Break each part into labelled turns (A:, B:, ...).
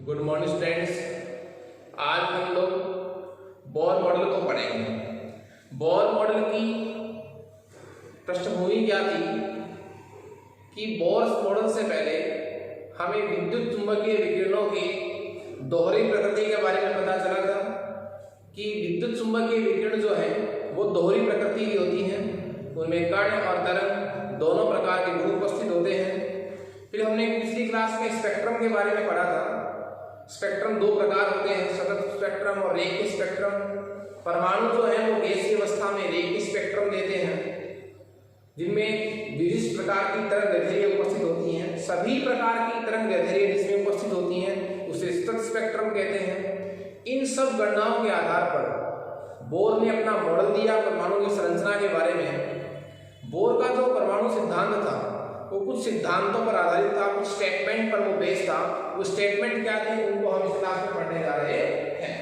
A: Good morning students. आज हम लोग बोर मॉडल को पढ़ेंगे। बोर मॉडल की पृष्ठभूमि क्या थी कि बोर मॉडल से पहले हमें विद्युत चुंबकीय विकिरणों की दोहरी प्रकृति के बारे में पता चला था कि विद्युत चुंबकीय विकिरण जो है वो दोहरी प्रकृति की होती हैं। उनमें कण और तरंग दोनों प्रकार के गुण उपस्थित होते हैं। फिर हमने पिछली क्लास में स्पेक्ट्रम के बारे में पढ़ा था। स्पेक्ट्रम दो प्रकार होते हैं, सतत स्पेक्ट्रम और रेखीय स्पेक्ट्रम। परमाणु जो है वो गैसीय अवस्था में रेखीय स्पेक्ट्रम देते हैं, जिनमें विशिष्ट प्रकार की तरंग दैर्ध्य उपस्थित होती हैं। सभी प्रकार की तरंग दैर्ध्य जिसमें उपस्थित होती हैं उसे सतत स्पेक्ट्रम कहते हैं। इन सब गणनाओं के आधार पर बोर ने अपना मॉडल दिया परमाणु की संरचना के बारे में। बोर का जो परमाणु सिद्धांत था वो कुछ सिद्धांतों पर आधारित था, कुछ स्टेटमेंट पर वो बेस्ड था। वो स्टेटमेंट क्या थे उनको हम इस क्लास में पढ़ने जा रहे हैं।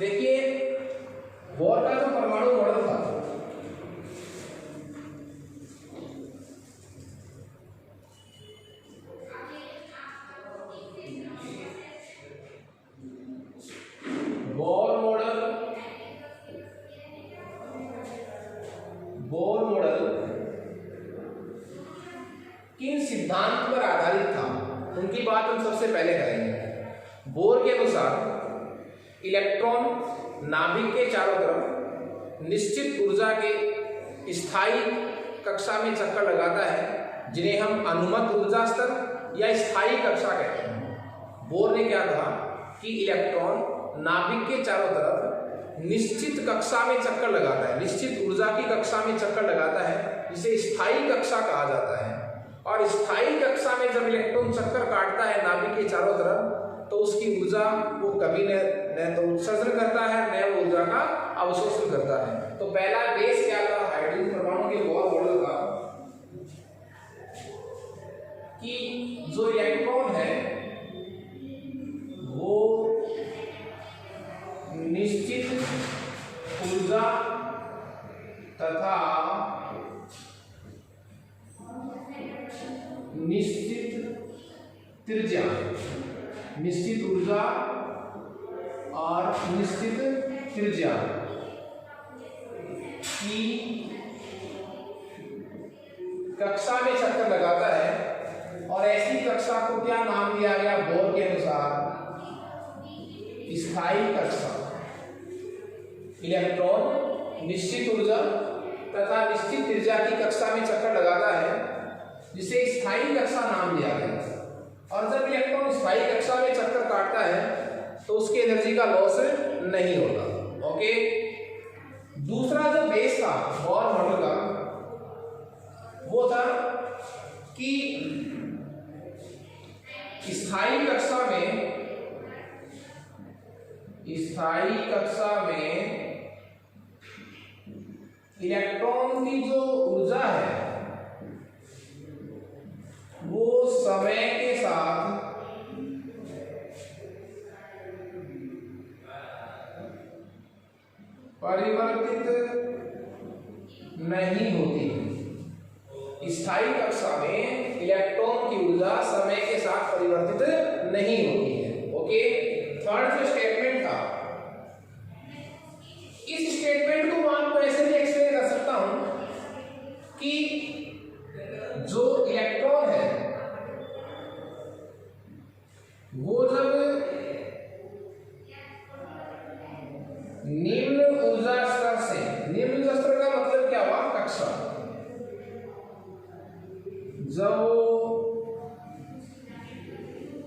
A: देखिए, बोर का जो परमाणु मॉडल था बोर मॉडल किन सिद्धांत पर आधारित था उनकी बात हम सबसे पहले करेंगे। बोर के अनुसार इलेक्ट्रॉन नाभिक के चारों तरफ निश्चित ऊर्जा के स्थायी कक्षा में चक्कर लगाता है, जिन्हें हम अनुमत ऊर्जा स्तर या स्थायी कक्षा कहते हैं। बोर ने क्या कहा कि इलेक्ट्रॉन नाभिक के चारों तरफ निश्चित कक्षा में चक्कर लगाता है, निश्चित ऊर्जा की कक्षा में चक्कर लगाता है, जिसे स्थायी कक्षा कहा जाता है। और स्थायी कक्षा में जब इलेक्ट्रॉन चक्कर काटता है नाभिक के चारों तरफ, तो उसकी ऊर्जा वो कभी न तो उत्सर्जन करता है न वो ऊर्जा का अवशोषण करता है। तो पहला बेस क्या था हाइड्रोजन परमाणु के बोर मॉडल का कि जो इलेक्ट्रॉन है वो निश्चित ऊर्जा तथा निश्चित त्रिज्या, निश्चित ऊर्जा और निश्चित त्रिज्या की कक्षा में चक्कर लगाता है। और ऐसी कक्षा को क्या नाम दिया गया बोर के अनुसार? स्थायी कक्षा। इलेक्ट्रॉन निश्चित ऊर्जा तथा निश्चित त्रिज्या की कक्षा में चक्कर लगाता है, जिसे स्थायी कक्षा नाम दिया गया। और जब इलेक्ट्रॉन स्थायी कक्षा में चक्कर काटता है तो उसकी एनर्जी का लॉस नहीं होता। ओके, दूसरा जो बेस था बोर मॉडल का वो था कि स्थायी कक्षा में इलेक्ट्रॉन की जो ऊर्जा है वो समय के साथ परिवर्तित नहीं होती। स्थायी कक्षा में इलेक्ट्रॉन की ऊर्जा समय के साथ परिवर्तित नहीं होती है। ओके, थर्ड जो स्टेटमेंट था, इस स्टेटमेंट को मैं आपको ऐसे भी एक्सप्लेन कर सकता हूं कि जो इलेक्ट्रॉन है वो जब निम्न ऊर्जा स्तर से, निम्न ऊर्जा स्तर का मतलब क्या हुआ? कक्षा। जब वो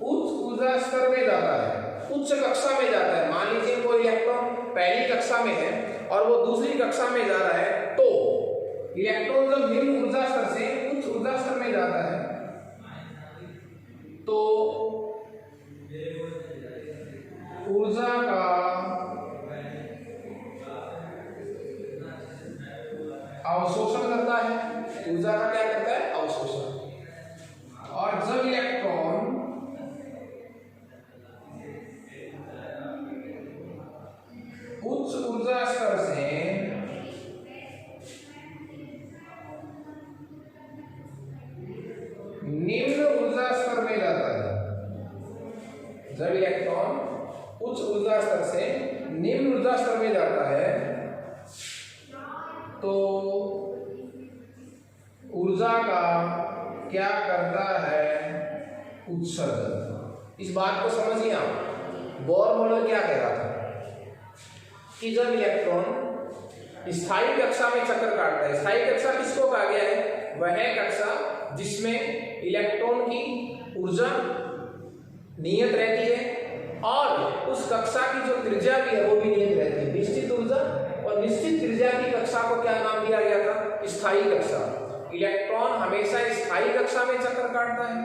A: उच्च ऊर्जा स्तर में जाता है, उच्च कक्षा में जाता है, मान लीजिए कोई इलेक्ट्रॉन पहली कक्षा में है और वो दूसरी कक्षा में जा रहा है, तो इलेक्ट्रॉन जब निम्न ऊर्जा स्तर से उच्च ऊर्जा स्तर में जाता है तो ऊर्जा का अवशोषण करता है। ऊर्जा का क्या करता है? अवशोषण। और जब इलेक्ट्रॉन उच्च ऊर्जा स्तर से जब इलेक्ट्रॉन उच्च ऊर्जा स्तर से निम्न ऊर्जा स्तर में जाता है तो ऊर्जा का क्या करता है, उत्सर्जन। इस बात को समझिए आप। बोर मॉडल क्या कह रहा था कि जब इलेक्ट्रॉन स्थायी कक्षा में चक्कर काटता है, स्थायी कक्षा किसको कहा गया है, वह कक्षा जिसमें इलेक्ट्रॉन की ऊर्जा नियत रहती है और उस कक्षा की जो त्रिज्या भी है वो भी नियत रहती है। निश्चित ऊर्जा और निश्चित त्रिज्या की कक्षा को क्या नाम दिया गया था, स्थायी कक्षा। इलेक्ट्रॉन हमेशा स्थायी कक्षा में चक्कर काटता है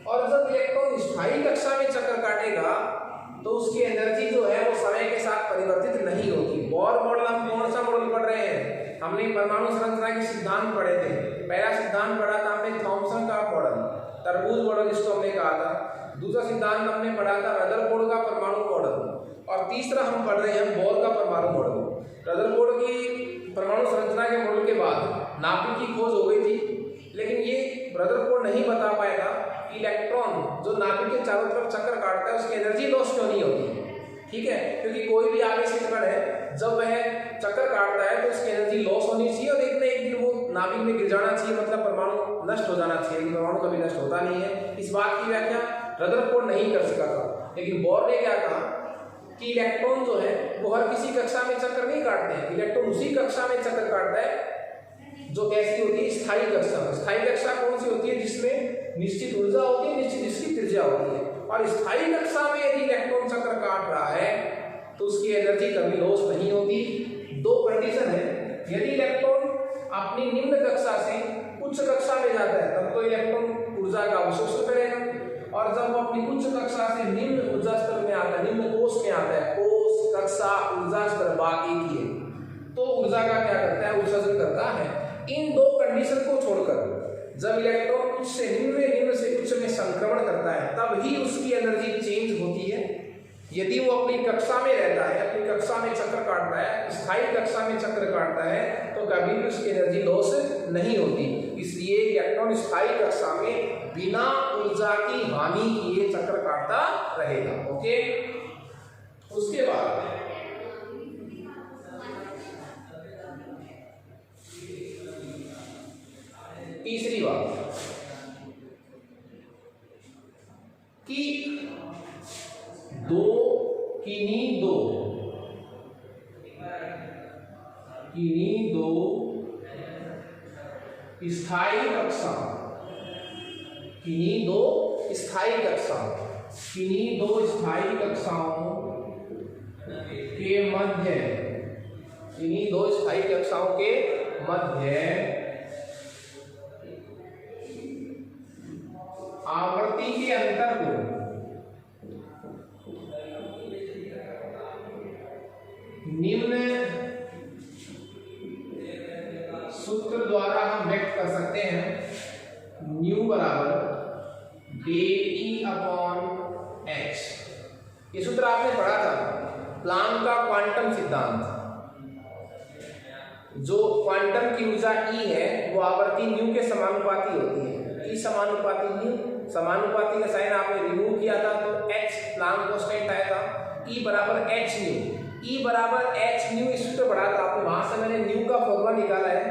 A: और जब इलेक्ट्रॉन स्थायी कक्षा में चक्कर काटेगा तो उसकी एनर्जी जो है वो समय के साथ परिवर्तित नहीं होती। बोर मॉडल हम कौन सा मॉडल पढ़ रहे हैं, हमने परमाणु संरचना के सिद्धांत पढ़े थे। पहला सिद्धांत पढ़ा था हमने थॉमसन का मॉडल, तरबूज मॉडल जिसको हमने कहा था। दूसरा सिद्धांत हमने पढ़ा था रदरफोर्ड का परमाणु मॉडल और तीसरा हम पढ़ रहे हैं बोर का परमाणु मॉडल। रदरफोर्ड की परमाणु संरचना के मॉडल के बाद नाभिक की खोज हो गई थी, लेकिन ये रदरफोर्ड नहीं बता पाया था इलेक्ट्रॉन जो नाभिक के चारों तरफ चक्कर काटता है उसकी एनर्जी लॉस क्यों नहीं होती। ठीक है, क्योंकि कोई भी आवेशित कण है जब वह चक्कर काटता है तो उसकी एनर्जी लॉस होनी चाहिए और एक न एक दिन वो नाभिक में गिर जाना चाहिए, मतलब परमाणु नष्ट हो जाना चाहिए। परमाणु कभी नष्ट होता नहीं है। इस बात की व्याख्या रदरफोर्ड नहीं कर सका था, लेकिन बोर ने क्या कहा कि इलेक्ट्रॉन जो है वो हर किसी कक्षा में चक्कर नहीं काटते हैं। इलेक्ट्रॉन उसी कक्षा में चक्कर काटता है जो कैसी होती है, स्थायी कक्षा। स्थायी कक्षा कौन सी होती है, जिसमें निश्चित ऊर्जा होती है, निश्चित इसकी त्रिज्या होती है। और स्थायी कक्षा में यदि इलेक्ट्रॉन चक्कर काट रहा है तो उसकी एनर्जी कभी लॉस नहीं होती। दो कंडीशन है, यदि इलेक्ट्रॉन अपनी निम्न कक्षा से उच्च कक्षा में जाता है तब तो इलेक्ट्रॉन ऊर्जा का अवशोषण करेगा, और जब वो अपनी उच्च कक्षा से निम्न ऊर्जा स्तर में आता है, निम्न कोश में आता है, कोश कक्षा ऊर्जा स्तर बाकी की है, तो ऊर्जा का क्या करता है, उत्सर्जन करता है। इन दो कंडीशन को छोड़कर जब इलेक्ट्रॉन उच्च से निम्न, निम्न से उच्च में संक्रमण करता है तब ही उसकी एनर्जी चेंज होती है। यदि वो अपनी कक्षा में रहता है, अपनी कक्षा में चक्कर काटता है, स्थायी कक्षा में चक्कर काटता है तो कभी भी उसकी एनर्जी लॉस नहीं होती। इसलिए इलेक्ट्रॉन स्थायी कक्षा में बिना ऊर्जा की हानि किए चक्कर काटता रहेगा। ओके, उसके बाद तीसरी बात कि किन्हीं दो स्थायी कक्षा, किन्हीं दो स्थायी कक्षाओं के मध्य, किन्हीं दो स्थायी कक्षाओं के मध्य आवृत्ति के अंतर को निम्न सूत्र द्वारा हम व्यक्त कर सकते हैं, न्यू बराबर ΔE/h। ये सूत्र आपने पढ़ा था, प्लांक का क्वांटम सिद्धांत। जो क्वांटम की ऊर्जा E है वो आवर्ती न्यू के समानुपाती होती है। E समानुपाती न्यू, समानुपाती का साइन आपने रिमूव किया था तो h प्लांक कांस्टेंट आया था। E बराबर h न्यू, E बराबर h न्यू इस सूत्र पढ़ा था आपने, वहां से मैंने न्यू का फॉर्मूला निकाला है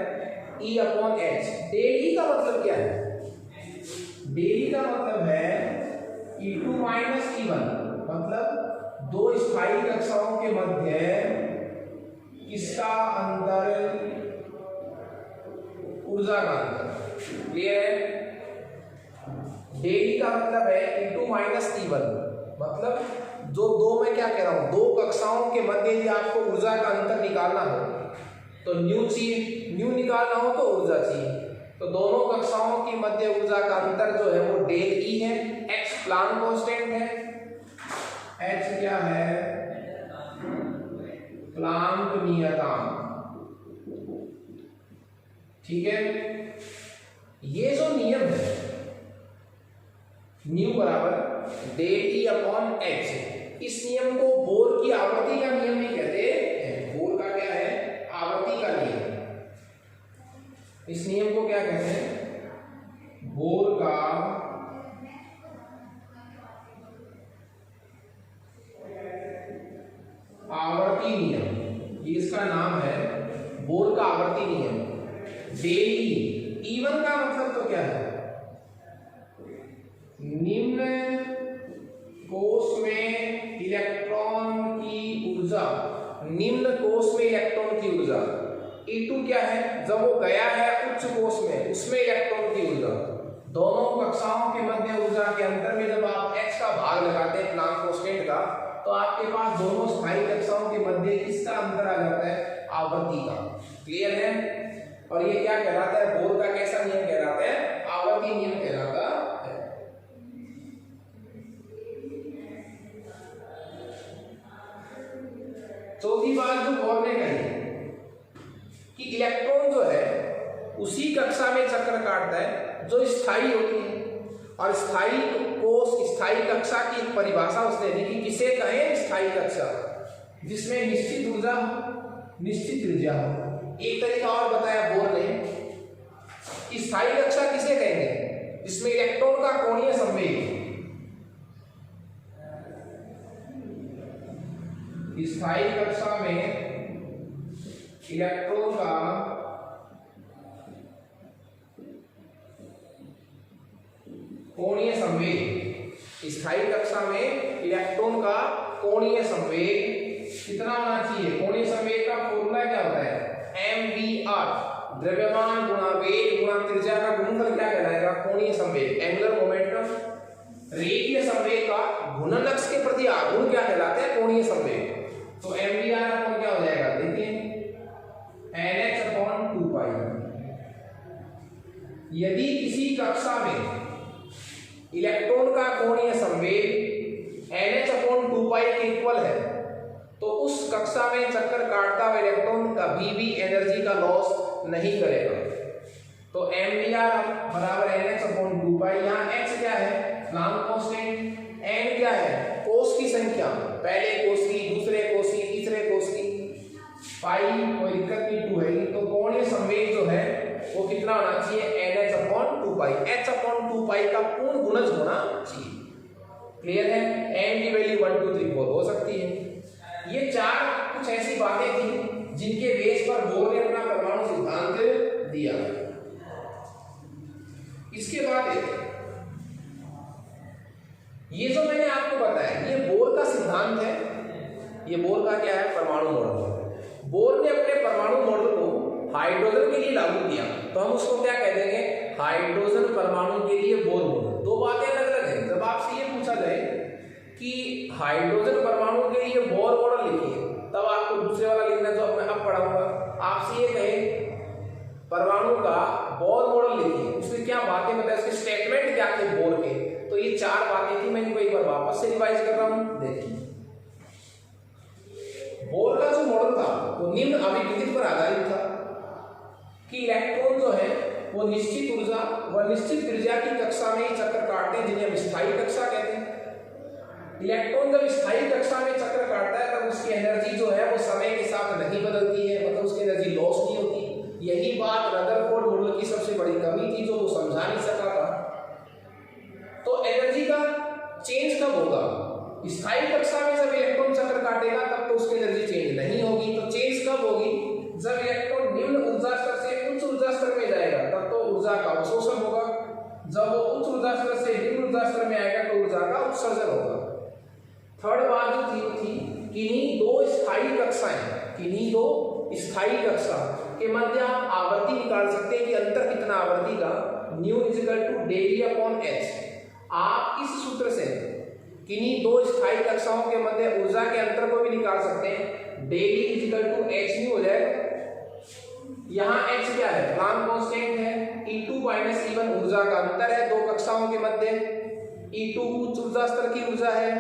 A: E/h। डेल E का मतलब क्या है, डेल E का मतलब है E2 - E1, मतलब दो स्थायी कक्षाओं के मध्य किसका अंतर, ऊर्जा का अंतर। क्लियर है, डेल E का मतलब है E2 - E1, मतलब जो दो, मैं क्या कह रहा हूं, दो कक्षाओं के मध्य यदि आपको ऊर्जा का अंतर निकालना हो तो न्यू चाहिए, न्यू निकालना हो तो ऊर्जा चाहिए। तो दोनों कक्षाओं की मध्य ऊर्जा का अंतर जो है वो डेल E है। x प्लांक कांस्टेंट है, h क्या है, प्लांक नियतांक। ठीक है, ये जो नियम है न्यू बराबर डेल E/h, इस नियम को बोर की आवृत्ति का नियम नहीं कहते हैं। बोर का क्या है, आवृत्ति का नियम। इस नियम को क्या कहते हैं, बोर का क्या है, निम्न कोश में इलेक्ट्रॉन की ऊर्जा, निम्न कोश में इलेक्ट्रॉन की ऊर्जा E2 क्या है, जब वो गया है उच्च कोश में, उसमें इलेक्ट्रॉन की ऊर्जा। दोनों कक्षाओं के मध्य ऊर्जा के अंतर में जब आप h का भाग लगाते हैं प्लांक कांस्टेंट का, तो आपके पास दोनों स्थायी कक्षाओं के मध्य किसका अंतर आ जाता है, आवर्ती का। क्लियर है। और ये क्या कहलाता है, बोर का कैसा नियम कहलाता है, आवर्ती नियम कहलाता है। चौथी बात जो बोर ने कही कि इलेक्ट्रॉन जो है उसी कक्षा में चक्कर काटता है जो स्थायी होती है, और स्थायी कोश, स्थायी कक्षा की परिभाषा उसने दी कि किसे कहें, स्थायी कक्षा जिसमें निश्चित ऊर्जा, निश्चित ऊर्जा हो। एक तरीका और बताया बोर ने कि स्थायी कक्षा किसे कहेंगे, जिसमें इलेक्ट्रॉन का कोणीय संवेग, स्थायी कक्षा में इलेक्ट्रॉन का कोणीय संवेग, स्थायी कक्षा में इलेक्ट्रॉन का कोणीय संवेग कितना होना चाहिए। कोणीय संवेग का फॉर्मूला क्या होता है, mvr, द्रव्यमान गुणा वेग गुणा त्रिज्या का गुणनफल क्या कहलाएगा, कोणीय संवेग, एंगुलर मोमेंटम। रेखीय संवेग का घूर्णन अक्ष के प्रति आघूर्ण क्या कहलाता है, कोणीय संवेग। तो mvr अपन क्या हो जाएगा, देखिए nh/2π। यदि किसी कक्षा में इलेक्ट्रॉन का कोणीय संवेग nh/2π के इक्वल है, तो उस कक्षा में चक्कर काटता हुआ इलेक्ट्रॉन कभी भी एनर्जी का लॉस नहीं करेगा। तो mvr बराबर nh/2π। यहाँ h क्या है, प्लांक कांस्टेंट, n क्या है, कोश की संख्या, पहले कोश की, दूसरे कोश की, तीसरे कोश की, पाई कोई दिक्कत नहीं, 2 है। तो कोणीय संवेग जो है वो कितना होना चाहिए, nh/2π। h/2π का पूर्ण गुणज होना चाहिए। क्लियर है। n की वैल्यू 1 2 3 4 हो सकती है। ये चार कुछ ऐसी बातें थी जिनके बेस पर बोर ने अपना परमाणु सिद्धांत दिया। इसके बाद ये जो मैंने आपको बताया ये बोर का सिद्धांत है। ये बोर का क्या है, परमाणु मॉडल। बोर ने अपने परमाणु मॉडल को हाइड्रोजन के लिए लागू किया, तो हम उसको क्या कह देंगे, हाइड्रोजन परमाणु के लिए बोर मॉडल। दो बातें अलग अलग हैं। जब आपसे ये पूछा जाए कि हाइड्रोजन परमाणु के लिए बोर मॉडल लिखिए, तब आपको दूसरे वाला लिखना जो मैं अब पढ़ाऊंगा। आपसे ये कहे परमाणु का बोर मॉडल लिखिए, उसमें क्या बातें बताए, उसके स्टेटमेंट क्या थे बोर के, तो ये चार बातें थी। मैं इनको एक बार वापस से रिवाइज कर रहा हूं। देखिए बोर का जो मॉडल था वो निम्न अभिविधि पर आधारित था कि इलेक्ट्रॉन जो है वो निश्चित ऊर्जा व निश्चित त्रिज्या की कक्षा में ही चक्कर काटते हैं, जिन्हें हम स्थायी कक्षा कहते हैं। इलेक्ट्रॉन जब स्थायी कक्षा में चक्कर काटता है तब उसकी एनर्जी जो है वो समय के साथ नहीं बदलती है, मतलब उसकी एनर्जी लॉस नहीं होती। यही बात रदरफोर्ड मॉडल की सबसे बड़ी कमी थी, जो वो समझा नहीं सका था। तो एनर्जी का चेंज कब होगा, स्थायी कक्षा में जब इलेक्ट्रॉन चक्कर काटेगा तब तो उसकी एनर्जी चेंज नहीं होगी। तो चेंज कब होगी, जब इलेक्ट्रॉन निम्न ऊर्जा स्तर से उच्च ऊर्जा स्तर में जाएगा तब तो ऊर्जा का अवशोषण होगा। जब वो उच्च ऊर्जा स्तर से निम्न ऊर्जा स्तर में आएगा तो ऊर्जा का उत्सर्जन होगा। थर्ड बात जो थी किन्हीं दो स्थायी कक्षाएं, किन्हीं दो स्थायी कक्षा के मध्य आप आवर्ती निकाल सकते हैं कि अंतर कितना आवर्ती का, nu equal to del E upon H. आप इस सूत्र से किन्हीं दो स्थायी कक्षाओं के मध्य ऊर्जा के अंतर को भी निकाल सकते हैं। Del E equal to H nu हो जाएगा। यहाँ एच क्या है, प्लांक कांस्टेंट है। E2 माइनस E1 ऊर्जा का अंतर है दो कक्षाओं के मध्य। E2 उच्च ऊर्जा स्तर की ऊर्जा है,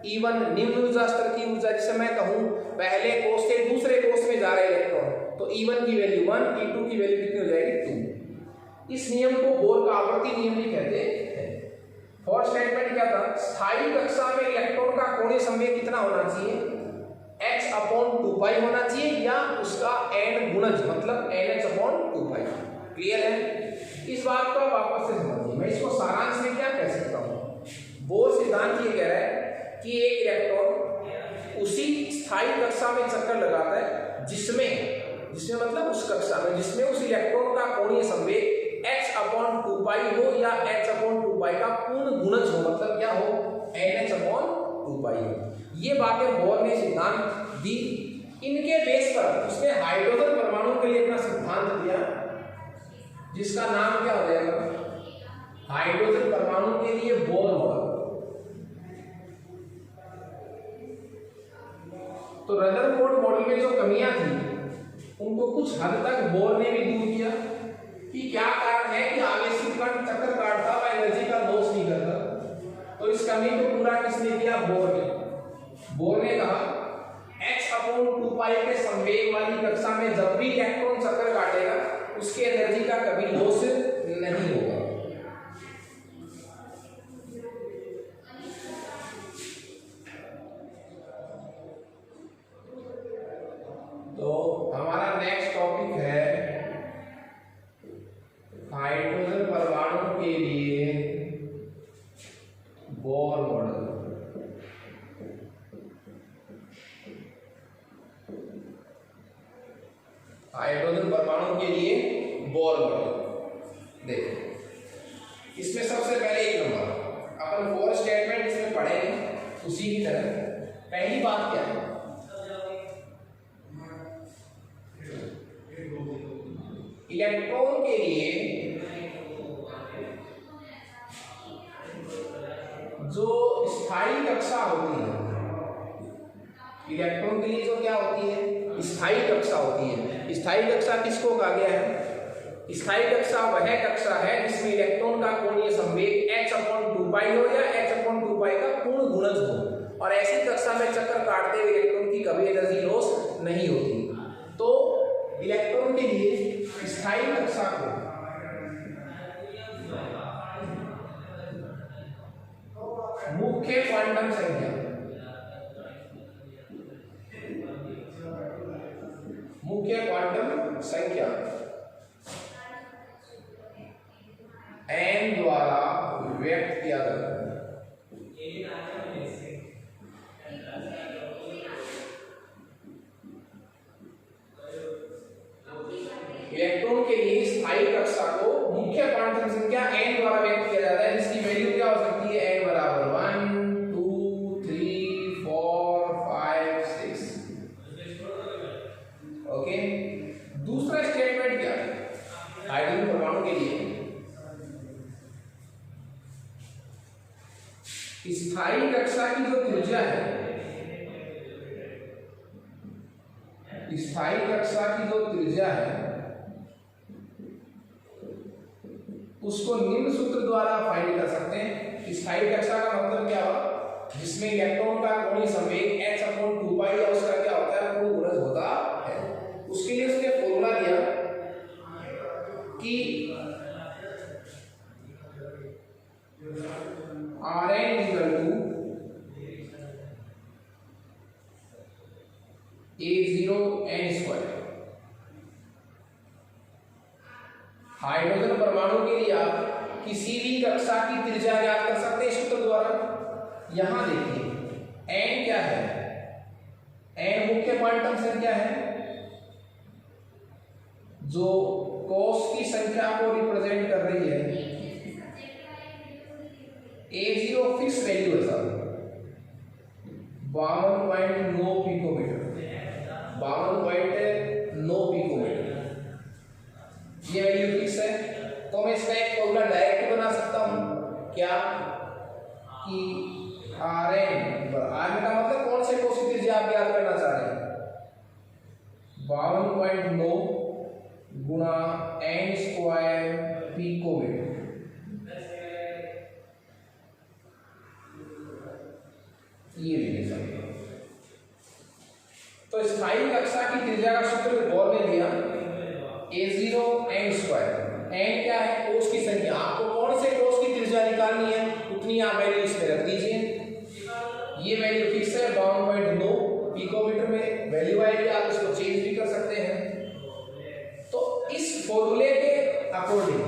A: E1 निम्न ऊर्जा स्तर की ऊर्जा। जिसे मैं कहूं पहले कोष से दूसरे कोष में जा रहे इलेक्ट्रॉन, तो E1 की वैल्यू 1, E2 की वैल्यू कितनी हो जाएगी 2। इस नियम को बोर का आवर्ती नियम भी कहते हैं। फोर्थ स्टेटमेंट क्या था, स्थायी कक्षा में इलेक्ट्रॉन का कोणीय संवेग कितना होना चाहिए, h/2π होना चाहिए, या उसका n गुणज मतलब nh/2π। क्लियर है। इस बात को वापस से समझिए। मैं इसको सारांश में क्या कह सकता हूं, बोर सिद्धांत ये कह रहा है कि एक इलेक्ट्रॉन उसी स्थायी कक्षा में चक्कर लगाता है जिसमें मतलब उस कक्षा में जिसमें उस इलेक्ट्रॉन का कोणीय संवेग h/2π पाई हो या H/2 का पूर्ण गुणज हो, मतलब क्या हो, NH/2 हो। ये बातें बोर ने सिद्धांत दी। इनके बेस पर उसने हाइड्रोजन परमाणु के लिए अपना सिद्धांत दिया, जिसका नाम क्या हो जाएगा, हाइड्रोजन परमाणु के लिए बोर मॉडल। तो रदरफोर्ड मॉडल में जो कमियां थी उनको कुछ हद तक बोर ने भी दूर किया कि क्या कारण है कि आवेशित कण चक्कर काटता हुआ एनर्जी का लॉस नहीं करता। तो इस कमी को पूरा किसने किया, बोर ने। बोर ने कहा H/2 के संवेग वाली कक्षा में जब भी इलेक्ट्रॉन चक्कर काटेगा उसके एनर्जी का कभी लॉस नहीं होगा। तो हमारा नेक्स्ट टॉपिक है हाइड्रोजन परमाणु के लिए बोर मॉडल। हाइड्रोजन परमाणु के लिए बोर मॉडल देखो, इसमें सबसे पहले एक नंबर अपन फोर स्टेटमेंट इसमें पढ़ेंगे उसी की तरह। पहली बात क्या है, इलेक्ट्रॉन के लिए जो स्थायी कक्षा होती है, इलेक्ट्रॉन के लिए जो क्या होती है, स्थायी कक्षा होती है। स्थायी कक्षा किसको कहा गया है, स्थायी कक्षा वह कक्षा है जिसमें इलेक्ट्रॉन का कोणीय संवेग H/2 हो या H/2 का पूर्ण गुणज हो, और ऐसी कक्षा में चक्कर काटते हुए इलेक्ट्रॉन की कभी एनर्जी लॉस नहीं होती। तो इलेक्ट्रॉन के लिए स्थायी कक्षा को मुख्य क्वांटम संख्या, मुख्य क्वांटम संख्या n द्वारा व्यक्त किया जाता है। इलेक्ट्रॉन के लिए स्थायी कक्षा को मुख्य क्वांटम संख्या n द्वारा व्यक्त किया जाता है, जिसकी वैल्यू क्या हो सकती है, n बराबर 1 2 3 4 5 6। ओके, दूसरा स्टेटमेंट क्या है हाइड्रोजन परमाणु के लिए, स्थायी कक्षा की जो त्रिज्या है, स्थायी कक्षा की जो त्रिज्या है उसको निम्न सूत्र द्वारा फाइंड कर सकते हैं। स्थायी कक्षा का मतलब क्या हुआ, जिसमें इलेक्ट्रॉन का कोणीय संवेग H/2 या उसका क्या होता है, पूर्ण गुणज होता है। उसके लिए उसने फॉर्मूला दिया कि Rn A0n²। हाइड्रोजन परमाणु के लिए आप किसी भी कक्षा की त्रिज्या ज्ञात कर सकते हैं सूत्र द्वारा। यहां देखिए n क्या है, n मुख्य क्वांटम संख्या है जो कोष की संख्या को रिप्रेजेंट कर रही है। A0 फिक्स वैल्यू है सर, 52.9 पिकोमीटर, 52.9 पिकोमीटर ये वैल्यू फिक्स है। तो मैं इसका एक फॉर्मूला डायरेक्ट बना सकता हूं क्या, कि Rn का मतलब कौन से कोष की त्रिज्या आप याद करना चाह रहे हैं, 52.9 गुणा n² पिकोमीटर। ये रिलेशन, तो स्थायी कक्षा की त्रिज्या का सूत्र बोर ने दिया A0n²। n क्या है, कोष की संख्या, आपको कौन से कोष की त्रिज्या निकालनी है उतनी आप वैल्यू इसमें रख दीजिए। ये वैल्यू फिक्स है 52.9 पिकोमीटर में, वैल्यू आएगी आप इसको चेंज भी कर सकते हैं। तो इस फॉर्मूले के अकॉर्डिंग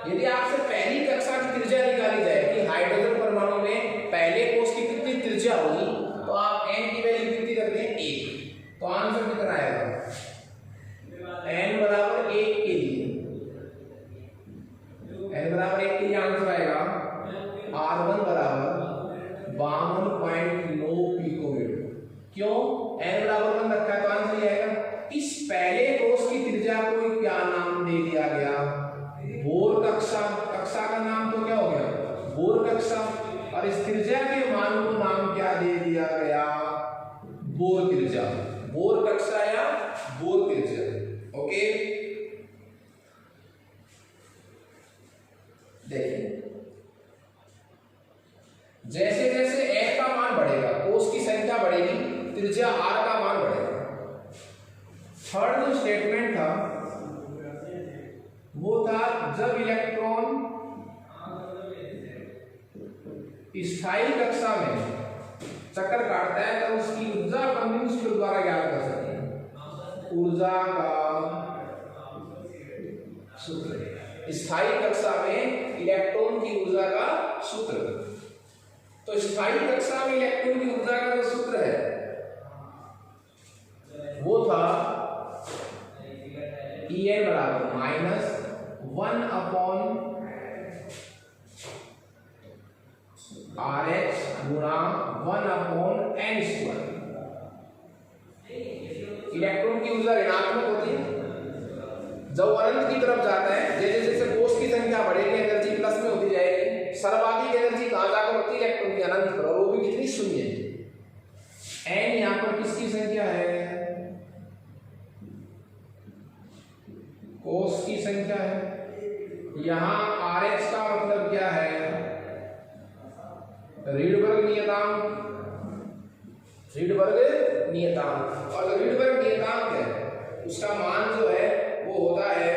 A: यदि आपसे पहली कक्षा की त्रिज्या निकाली जाए कि हाइड्रोजन परमाणु में पहले कोष की कितनी त्रिज्या होगी, तो आप n की वैल्यू कितनी रखते हैं, 1। तो आंसर कितना आएगा, n बराबर 1 के लिए और इस त्रिज्या के मान को नाम क्या दे दिया गया? बोर त्रिज्या, बोर कक्षा या बोर त्रिज्या। ओके, देखिए जैसे जैसे f का मान बढ़ेगा, कोस की संख्या बढ़ेगी, त्रिज्या r का मान बढ़ेगा। थर्ड जो स्टेटमेंट था वो था जब इलेक्ट्रॉन स्थायी कक्षा में चक्कर काटता है तब उसकी ऊर्जा का हम सूत्र द्वारा ज्ञात कर सकते हैं। ऊर्जा का सूत्र, स्थायी कक्षा में इलेक्ट्रॉन की ऊर्जा का सूत्र। तो स्थायी कक्षा में इलेक्ट्रॉन की ऊर्जा का जो सूत्र है वो था En बराबर -1 अपॉन RH गुणा 1 अपॉन n स्क्वायर। इलेक्ट्रॉन की ऊर्जा ऋणात्मक होती है, जब अनंत की तरफ जाता है जैसे जैसे कोष की संख्या बढ़ेगी एनर्जी प्लस में होती जाएगी। सर्वाधिक एनर्जी कहां जाकर होती है? इलेक्ट्रॉन की अनंत पर, और वो भी कितनी? शून्य। n यहां पर किसकी संख्या है? कोष की संख्या है। यहां RH का मतलब क्या है? रीडबर्ग नियतांक, रीडबर्ग नियतांक। और रीडबर्ग नियतांक है उसका मान जो है वो होता है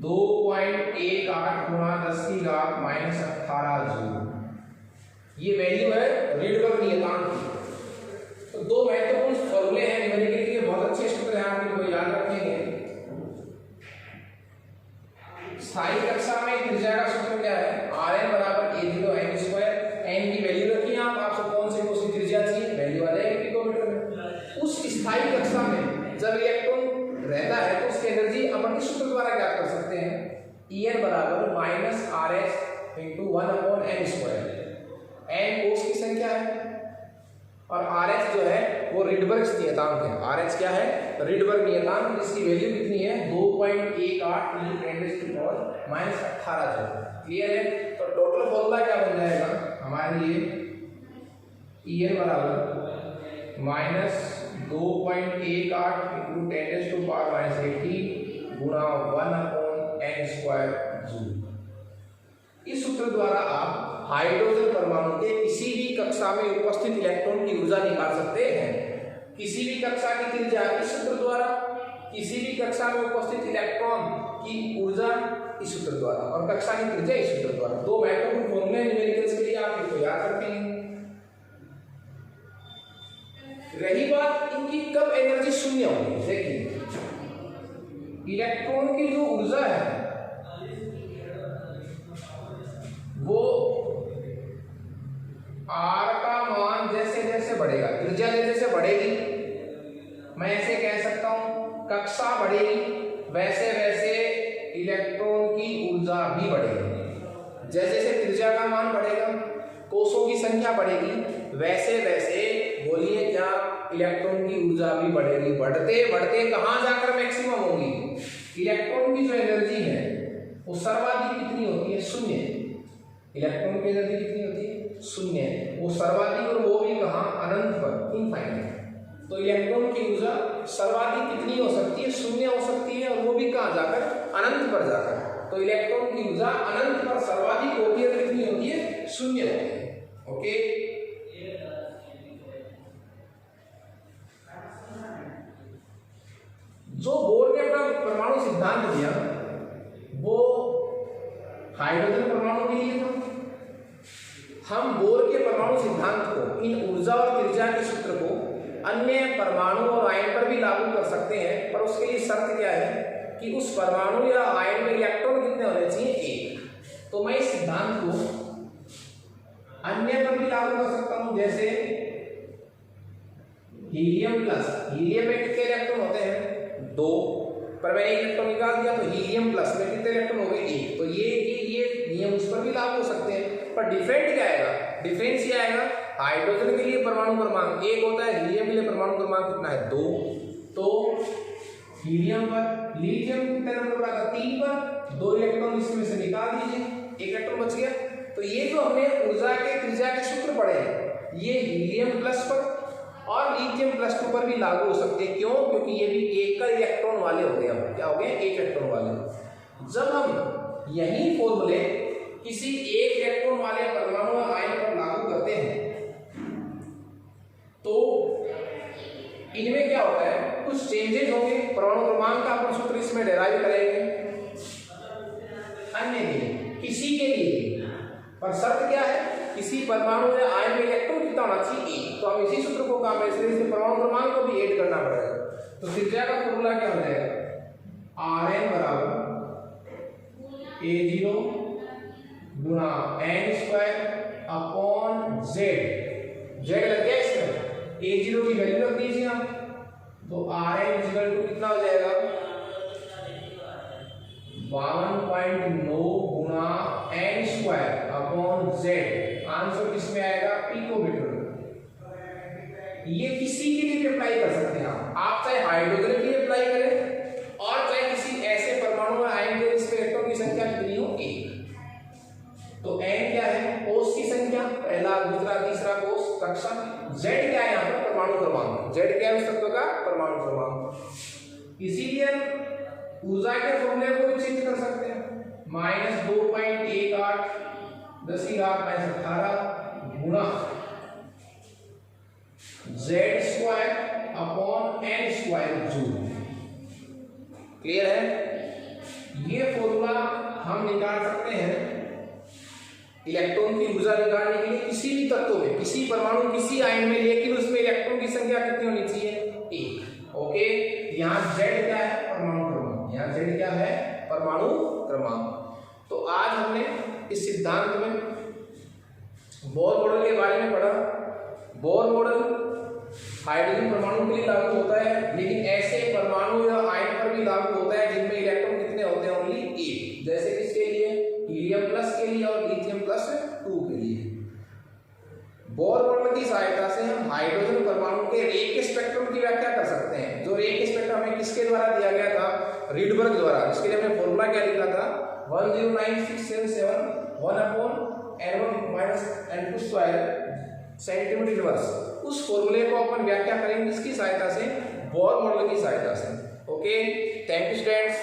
A: 2.18 गुणा 10⁻⁻18 जूल। ये वैल्यू है रीडबर्ग नियतांक की। तो दो महत्वपूर्ण फॉर्मूले हैं न्यूमेरिकल के, बहुत अच्छे सूत्र हैं, आप इनको याद रखेंगे। स्थायी कक्षा में त्रिज्या का सूत्र क्या है? Rn बराबर a0 n स्क्वायर। n की वैल्यू रखिए आप, आपको कौन सी कोस की त्रिज्या चाहिए वैल्यू आ जाएगी पिकोमीटर में। उस स्थायी कक्षा में जब इलेक्ट्रॉन रहता है तो उसकी एनर्जी अपन के सूत्र द्वारा ज्ञात कर सकते हैं। En बराबर -Rs × 1 upon n square. n कोस की संख्या है और Rs जो है वो रीडबर्ग नियतांक है। Rs क्या है? रीडबर्ग नियतांक, जिसकी वैल्यू कितनी है? 2.18 × 10⁻⁻18 जूल। क्लियर है? तो टोटल फॉर्मूला क्या बन जाएगा हमारे लिए? En बराबर -2.18 × 10⁻80 गुणा 1 अपॉन n स्क्वायर जूल। इस सूत्र द्वारा आप हाइड्रोजन परमाणु के किसी भी कक्षा में उपस्थित इलेक्ट्रॉन की ऊर्जा निकाल सकते हैं। किसी भी कक्षा की त्रिज्या इस सूत्र द्वारा, किसी भी कक्षा में उपस्थित इलेक्ट्रॉन की ऊर्जा इस सूत्र द्वारा, और कक्षा की त्रिज्या इस सूत्र द्वारा। दो महत्वपूर्ण फॉर्मूले न्यूमेरिकल्स के लिए, आप इनको याद रखेंगे। रही बात इनकी कब एनर्जी शून्य होगी, देखिए इलेक्ट्रॉन की जो ऊर्जा है वो R का मान जैसे जैसे बढ़ेगा, त्रिज्या जैसे जैसे बढ़ेगी, मैं ऐसे कह सकता हूं कक्षा बढ़ेगी वैसे वैसे इलेक्ट्रॉन की ऊर्जा भी बढ़ेगी। जैसे जैसे त्रिज्या का मान बढ़ेगा, कोषों की संख्या बढ़ेगी, वैसे वैसे बोलिए क्या? इलेक्ट्रॉन की ऊर्जा भी बढ़ेगी। बढ़ते बढ़ते कहां जाकर मैक्सिमम होगी? इलेक्ट्रॉन की जो एनर्जी है वो सर्वाधिक कितनी होती है? शून्य। इलेक्ट्रॉन की एनर्जी कितनी होती है? शून्य। वो सर्वाधिक, और वो भी कहां? अनंत पर, इनफाइनाइट। तो इलेक्ट्रॉन की ऊर्जा सर्वाधिक कितनी हो सकती है? शून्य हो सकती है, और वो भी कहां जाकर? अनंत पर जाकर। तो इलेक्ट्रॉन की ऊर्जा अनंत पर सर्वाधिक होती है, कितनी होती है? शून्य होती है। ओके, जो बोर ने अपना परमाणु सिद्धांत दिया वो हाइड्रोजन परमाणु के लिए था। हम बोर के परमाणु सिद्धांत को, इन ऊर्जा और त्रिज्या के सूत्र को अन्य परमाणु और आयन पर भी लागू कर सकते हैं, पर उसके लिए शर्त क्या है कि उस परमाणु या आयन में इलेक्ट्रॉन कितने होने चाहिए? 1। तो मैं इस सिद्धांत को अन्य पर भी लागू कर सकता हूं, जैसे हीलियम प्लस। हीलियम में कितने इलेक्ट्रॉन होते हैं? 2, पर मैंने इलेक्ट्रॉन निकाल दिया तो हीलियम प्लस में कितने इलेक्ट्रॉन हो गए? 1। तो ये नियम उस पर भी लागू हो सकते हैं, पर डिफरेंट क्या आएगा? डिफरेंस ये आएगा, हाइड्रोजन के लिए परमाणु क्रमांक 1 होता है, हीलियम के लिए परमाणु क्रमांक कितना है? 2। तो हीलियम पर। लिथियम कितने नंबर पर आता? 3 पर। 2 इलेक्ट्रॉन इसमें से निकाल दीजिए, 1 इलेक्ट्रॉन बच गया। तो ये जो हमने ऊर्जा के त्रिज्या के सूत्र पढ़े हैं ये हीलियम प्लस पर और लिथियम प्लस 2 पर भी लागू हो सकते हैं। क्यों? क्योंकि ये भी एक का इलेक्ट्रॉन वाले हो गए। अब क्या हो गए? एक इलेक्ट्रॉन वाले। जब हम यही फॉर्मूले किसी एक इलेक्ट्रॉन वाले परमाणु या आयन पर लागू करते हैं तो इनमें क्या होता है? कुछ चेंजेस होंगे। परमाणु क्रमांक का अपन सूत्र इसमें डेराइव करेंगे अन्य के किसी के लिए, पर शर्त क्या है? किसी परमाणु या आयन में इलेक्ट्रॉन कितना होना चाहिए? 1। तो हम इसी सूत्र को काम है, इसलिए परमाणु क्रमांक को भी ऐड करना पड़ेगा। तो त्रिज्या का फॉर्मूला क्या हो जाएगा? Rn बराबर A0 गुणा n² अपॉन z लग गया इसमें। A0 की वैल्यू रख दीजिए आप, तो Rn इक्वल टू कितना हो जाएगा? 52.9 गुणा n² अपॉन z। आंसर किसमें आएगा? पिकोमीटर। ये किसी के लिए भी अप्लाई कर सकते हैं आप चाहे हाइड्रोजन के लिए अप्लाई करें और चाहे किसी ऐसे परमाणु में आएंगे जिसमें इलेक्ट्रॉन की संख्या कितनी हो? 1। तो n क्या है? कोष की संख्या, पहला दूसरा तीसरा कोष कक्षा। z क्या है यहाँ पर? परमाणु क्रमांक। z क्या है उस तत्व का? परमाणु क्रमांक। इसीलिए ऊर्जा के फॉर्मूले को भी चेंज कर सकते हैं। -2.18 10⁻⁻18 गुणा z² upon n² joule. Clear है? ये फॉर्मूला हम निकाल सकते हैं इलेक्ट्रॉन की ऊर्जा निकालने के लिए किसी भी तत्व में, किसी परमाणु, किसी आयन में, लेकिन उसमें इलेक्ट्रॉन की संख्या कितनी होनी चाहिए? 1। ओके, यहाँ z क्या है? परमाणु क्रमांक। यहाँ z क्या है? परमाणु क्रमांक। तो आज हमने इस सिद्धांत में बोर मॉडल के बारे में पढ़ा। बोर मॉडल हाइड्रोजन परमाणु के लिए लागू होता है, लेकिन ऐसे परमाणु या आयन पर भी लागू होता है जिनमें इलेक्ट्रॉन कितने होते हैं? ओनली 1। जैसे किसके लिए? हीलियम प्लस के लिए और लिथियम प्लस 2 के लिए। बोर मॉडल की सहायता से हम हाइड्रोजन परमाणु के रेखीय स्पेक्ट्रम की व्याख्या कर सकते हैं। जो रेखीय स्पेक्ट्रम हमें किसके द्वारा दिया गया था? रीडबर्ग द्वारा। इसके लिए हमने फॉर्मूला क्या लिखा था? 109677 1/n1 - n2² सेंटीमीटर इनवर्स। उस फॉर्मूले को अपन व्याख्या करेंगे किसकी सहायता से? बोर मॉडल की सहायता से। Okay, thank you students.